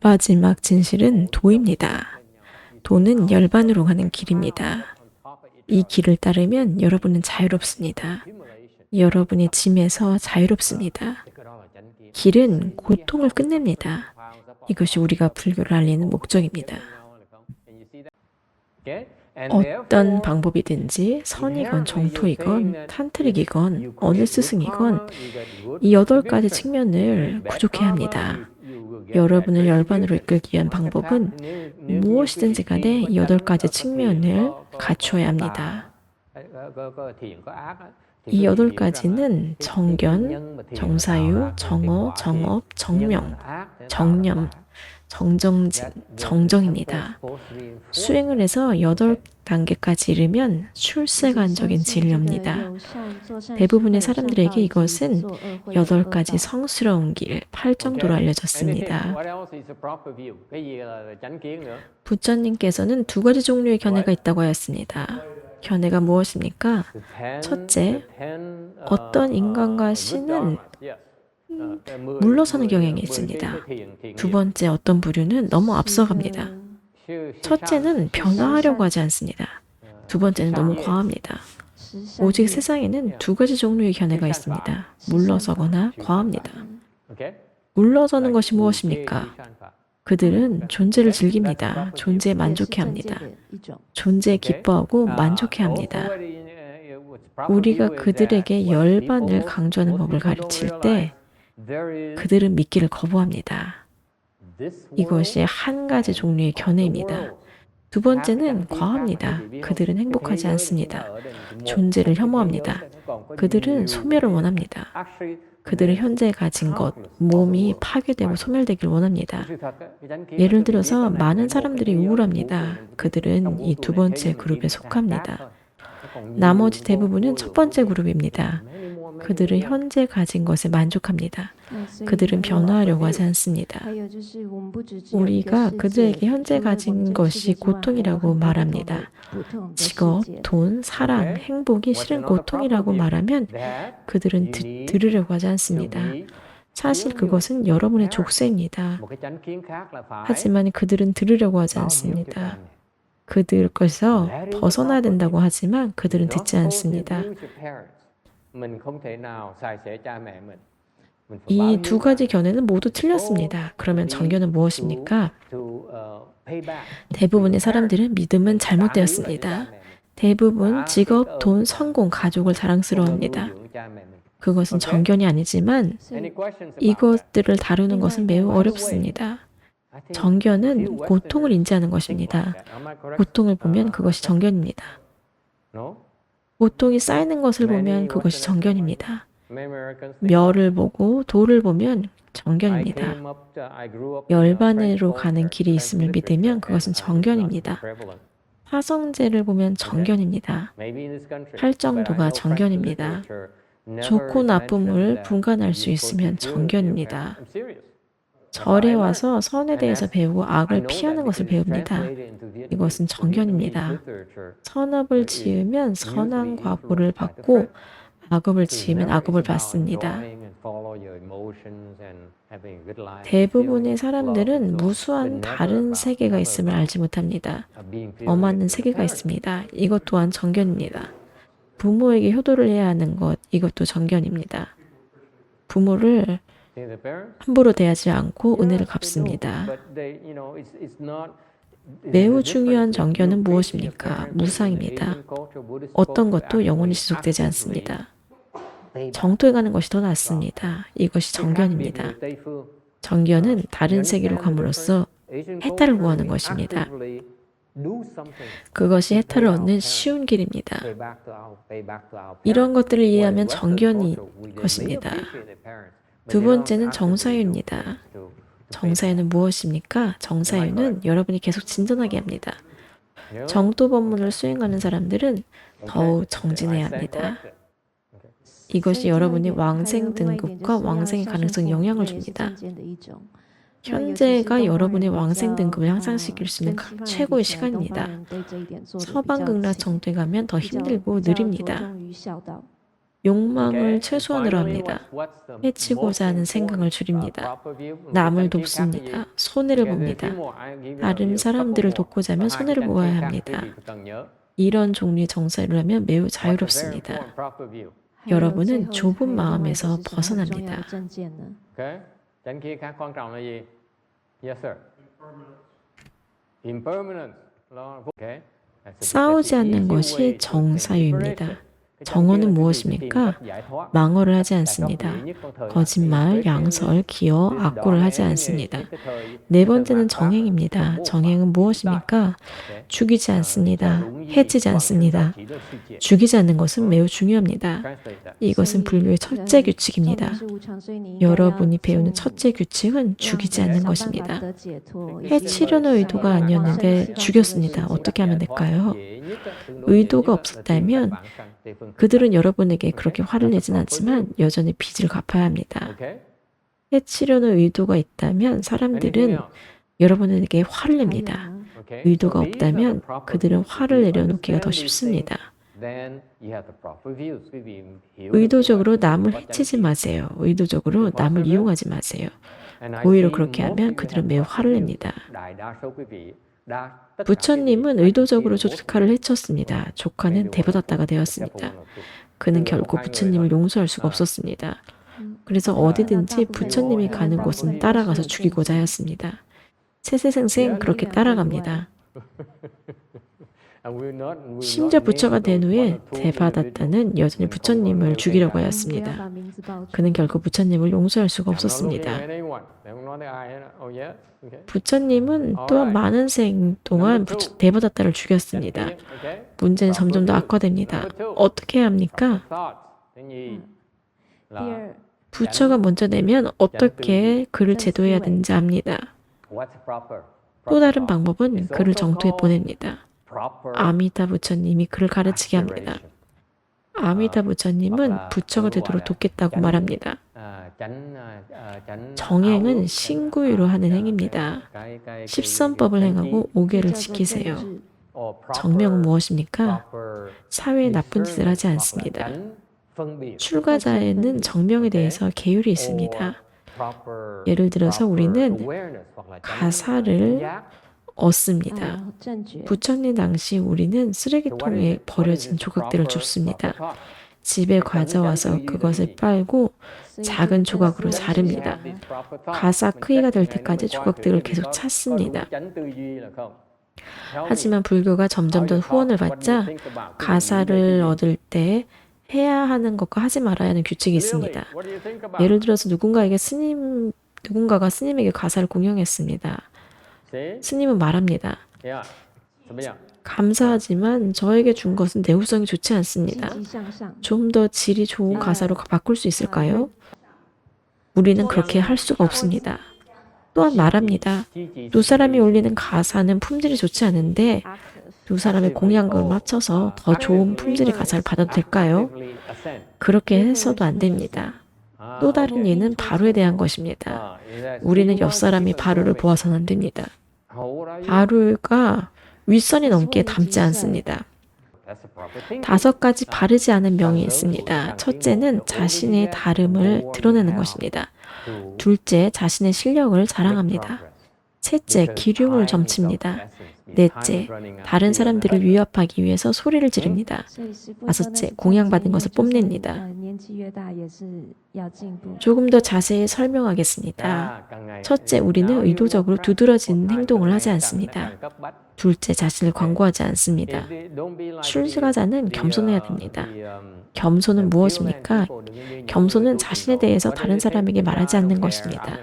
마지막 진실은 도입니다. 도는 열반으로 가는 길입니다. 이 길을 따르면 여러분은 자유롭습니다. 여러분의 짐에서 자유롭습니다. 길은 고통을 끝냅니다. 이것이 우리가 불교를 알리는 목적입니다. 어떤 방법이든지 선이건 정토이건 탄트릭이건 어느 스승이건 이 8가지 측면을 부족해야 합니다. 여러분을 열반으로 이끌기 위한 방법은 무엇이든지 간에 이 8가지 측면을 갖춰야 합니다. 이 8가지는 정견, 정사유, 정어, 정업, 정명, 정념, 정정진, 정정입니다. 수행을 해서 8단계까지 이르면 출세간적인 진료입니다. 대부분의 사람들에게 이것은 8가지 성스러운 길, 8정도로 알려졌습니다. 부처님께서는 2가지 종류의 견해가 있다고 하였습니다. 견해가 무엇입니까? 첫째, 어떤 인간과 신은 물러서는 경향이 있습니다. 2번째, 어떤 부류는 너무 앞서갑니다. 첫째는 변화하려고 하지 않습니다. 2번째는 너무 과합니다. 오직 세상에는 2가지 종류의 견해가 있습니다. 물러서거나 과합니다. 물러서는 것이 무엇입니까? 그들은 존재를 즐깁니다. 존재에 만족해합니다. 존재에 기뻐하고 만족해합니다. 우리가 그들에게 열반을 강조하는 법을 가르칠 때 그들은 믿기를 거부합니다. 이것이 한 가지 종류의 견해입니다. 2번째는 과합니다. 그들은 행복하지 않습니다. 존재를 혐오합니다. 그들은 소멸을 원합니다. 그들은 현재 가진 것, 몸이 파괴되고 소멸되길 원합니다. 예를 들어서 많은 사람들이 우울합니다. 그들은 이 2번째 그룹에 속합니다. 나머지 대부분은 첫 번째 그룹입니다. 그들은 현재 가진 것에 만족합니다. 그들은 변화하려고 하지 않습니다. 우리가 그들에게 현재 가진 것이 고통이라고 말합니다. 직업, 돈, 사랑, 행복이 실은 고통이라고 말하면 그들은 들으려고 하지 않습니다. 사실 그것은 여러분의 족쇄입니다. 하지만 그들은 들으려고 하지 않습니다. 그들 것에서 벗어나야 된다고 하지만 그들은 듣지 않습니다. 이 2가지 견해는 모두 틀렸습니다. 그러면 정견은 무엇입니까? 대부분의 사람들은 믿음은 잘못되었습니다. 대부분 직업, 돈, 성공, 가족을 자랑스러워합니다. 그것은 정견이 아니지만 이것들을 다루는 것은 매우 어렵습니다. 정견은 고통을 인지하는 것입니다. 고통을 보면 그것이 정견입니다. 고통이 쌓이는 것을 보면 그것이 정견입니다. 멸을 보고 도를 보면 정견입니다. 열반으로 가는 길이 있음을 믿으면 그것은 정견입니다. 화성제를 보면 정견입니다. 팔정도가 정견입니다. 좋고 나쁨을 분간할 수 있으면 정견입니다. 절에 와서 선에 대해서 배우고 악을 피하는 것을 배웁니다. 이것은 정견입니다. 선업을 지으면 선한 과보를 받고 악업을 지으면 악업을 받습니다. 대부분의 사람들은 무수한 다른 세계가 있음을 알지 못합니다. 더 많은 세계가 있습니다. 이것 또한 정견입니다. 부모에게 효도를 해야 하는 것, 이것도 정견입니다. 부모를 함부로 대하지 않고 은혜를 갚습니다. 매우 중요한 정견은 무엇입니까? 무상입니다. 어떤 것도 영원히 지속되지 않습니다. 정토에 가는 것이 더 낫습니다. 이것이 정견입니다. 정견은 다른 세계로 감으로써 해탈을 구하는 것입니다. 그것이 해탈을 얻는 쉬운 길입니다. 이런 것들을 이해하면 정견이 것입니다. 2번째는 정사유입니다. 정사유는 무엇입니까? 정사유는 여러분이 계속 진전하게 합니다. 정도 법문을 수행하는 사람들은 더욱 정진해야 합니다. 이것이 여러분의 왕생 등급과 왕생의 가능성에 영향을 줍니다. 현재가 여러분의 왕생 등급을 향상시킬 수 있는 최고의 시간입니다. 서방극락 정도에 가면 더 힘들고 느립니다. 욕망을 최소한으로 합니다. 해치고자 하는 생각을 줄입니다. 남을 돕습니다. 손해를 봅니다. 다른 사람들을 돕고자 하면 손해를 보아야 합니다. 이런 종류의 정사를 하면 매우 자유롭습니다. 여러분은 좁은 마음에서 벗어납니다. 싸우지 않는 것이 정사유입니다. 정어는 무엇입니까? 망언을 하지 않습니다. 거짓말, 양설, 기어, 악구를 하지 않습니다. 네 번째는 정행입니다. 정행은 무엇입니까? 죽이지 않습니다. 해치지 않습니다. 죽이지 않는 것은 매우 중요합니다. 이것은 불교의 첫째 규칙입니다. 여러분이 배우는 첫째 규칙은 죽이지 않는 것입니다. 해치려는 의도가 아니었는데 죽였습니다. 어떻게 하면 될까요? 의도가 없었다면 그들은 여러분에게 그렇게 화를 내진 않지만 여전히 빚을 갚아야 합니다. 해치려는 의도가 있다면 사람들은 여러분에게 화를 냅니다. 의도가 없다면 그들은 화를 내려놓기가 더 쉽습니다. 의도적으로 남을 해치지 마세요. 의도적으로 남을 이용하지 마세요. 오히려 그렇게 하면 그들은 매우 화를 냅니다. 부처님은 의도적으로 조카를 해쳤습니다. 조카는 대받았다가 되었습니다. 그는 결코 부처님을 용서할 수가 없었습니다. 그래서 어디든지 부처님이 가는 곳은 따라가서 죽이고자 하였습니다. 세세생생 그렇게 따라갑니다. 심지어 부처가 된 후에 대바다타는 여전히 부처님을 죽이려고 하였습니다. 그는 결코 부처님을 용서할 수가 없었습니다. 부처님은 또한 많은 생 동안 대바다타를 죽였습니다. 문제는 점점 더 악화됩니다. 어떻게 해야 합니까? 부처가 먼저 내면 어떻게 그를 제도해야 되는지 압니다. 또 다른 방법은 그를 정토에 보냅니다. 아미타 부처님이 그를 가르치게 합니다. 아미타 부처님은 부처가 되도록 돕겠다고 말합니다. 정행은 신구유로 하는 행입니다. 십선법을 행하고 5개를 지키세요. 정명은 무엇입니까? 사회에 나쁜 짓을 하지 않습니다. 출가자에는 정명에 대해서 계율이 있습니다. 예를 들어서 우리는 가사를 얻습니다. 부처님 당시 우리는 쓰레기통에 버려진 조각들을 줍습니다. 집에 가져와서 그것을 빨고 작은 조각으로 자릅니다. 가사 크기가 될 때까지 조각들을 계속 찾습니다. 하지만 불교가 점점 더 후원을 받자 가사를 얻을 때 해야 하는 것과 하지 말아야 하는 규칙이 있습니다. 예를 들어서 누군가가 스님에게 가사를 공용했습니다. 스님은 말합니다. 감사하지만 저에게 준 것은 내후성이 좋지 않습니다. 좀 더 질이 좋은 가사로 바꿀 수 있을까요? 우리는 그렇게 할 수가 없습니다. 또한 말합니다. 두 사람이 올리는 가사는 품질이 좋지 않은데 두 사람의 공양금을 합쳐서 더 좋은 품질의 가사를 받아도 될까요? 그렇게 해서도 안 됩니다. 또 다른 예는 바로에 대한 것입니다. 우리는 옆 사람이 바로를 보아서는 안 됩니다. 바로가 윗선이 넘게 닮지 않습니다. 5가지 바르지 않은 명이 있습니다. 첫째는 자신의 다름을 드러내는 것입니다. 둘째, 자신의 실력을 자랑합니다. 셋째, 기륭을 점칩니다. 넷째, 다른 사람들을 위협하기 위해서 소리를 지릅니다. 다섯째, 공양받은 것을 뽐냅니다. 조금 더 자세히 설명하겠습니다. 첫째, 우리는 의도적으로 두드러진 행동을 하지 않습니다. 둘째, 자신을 광고하지 않습니다. 출가자는 겸손해야 됩니다. 겸손은 무엇입니까? 겸손은 자신에 대해서 다른 사람에게 말하지 않는 것입니다.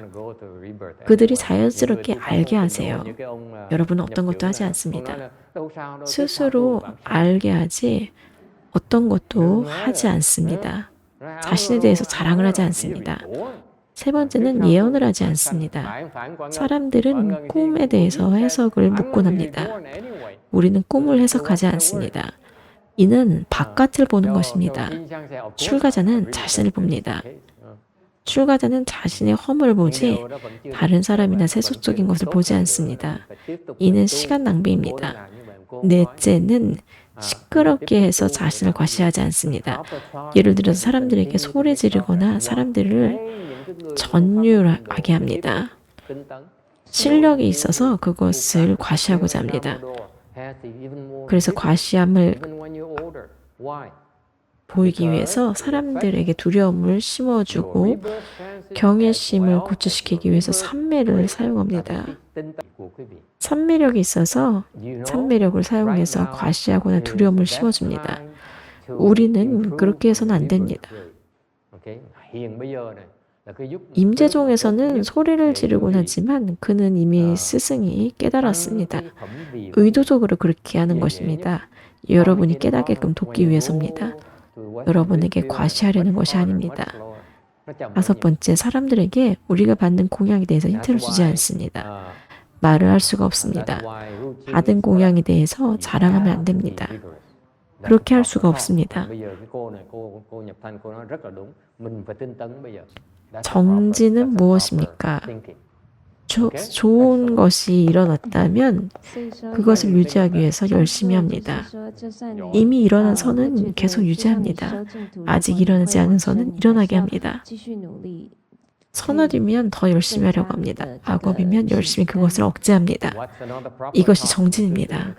그들이 자연스럽게 알게 하세요. 여러분은 어떤 것도 하지 않습니다. 스스로 알게 하지 어떤 것도 하지 않습니다. 자신에 대해서 자랑을 하지 않습니다. 세 번째는 예언을 하지 않습니다. 사람들은 꿈에 대해서 해석을 묻곤 합니다. 우리는 꿈을 해석하지 않습니다. 이는 바깥을 보는 것입니다. 출가자는 자신을 봅니다. 출가자는 자신의 허물을 보지 다른 사람이나 세속적인 것을 보지 않습니다. 이는 시간 낭비입니다. 넷째는 시끄럽게 해서 자신을 과시하지 않습니다. 예를 들어서 사람들에게 소리 지르거나 사람들을 전율하게 합니다. 실력이 있어서 그것을 과시하고자 합니다. 그래서 과시함을 보이기 위해서 사람들에게 두려움을 심어주고 경외심을 고취시키기 위해서 산매를 사용합니다. 산매력이 있어서 산매력을 사용해서 과시하거나 두려움을 심어줍니다. 우리는 그렇게 해서는 안 됩니다. 임재종에서는 소리를 지르곤 하지만 그는 이미 스승이 깨달았습니다. 의도적으로 그렇게 하는 것입니다. 여러분이 깨닫게끔 돕기 위해서입니다. 여러분에게 과시하려는 것이 아닙니다. 다섯 번째, 사람들에게 우리가 받는 공양에 대해서 힌트를 주지 않습니다. 말을 할 수가 없습니다. 받은 공양에 대해서 자랑하면 안 됩니다. 그렇게 할 수가 없습니다. 정지는 무엇입니까? 좋은 것이 일어났다면 그것을 유지하기 위해서 열심히 합니다. 이미 일어난 선은 계속 유지합니다. 아직 일어나지 않은 선은 일어나게 합니다. 선언이면 더 열심히 하려고 합니다. 악업이면 열심히 그것을 억제합니다. 이것이 정진입니다.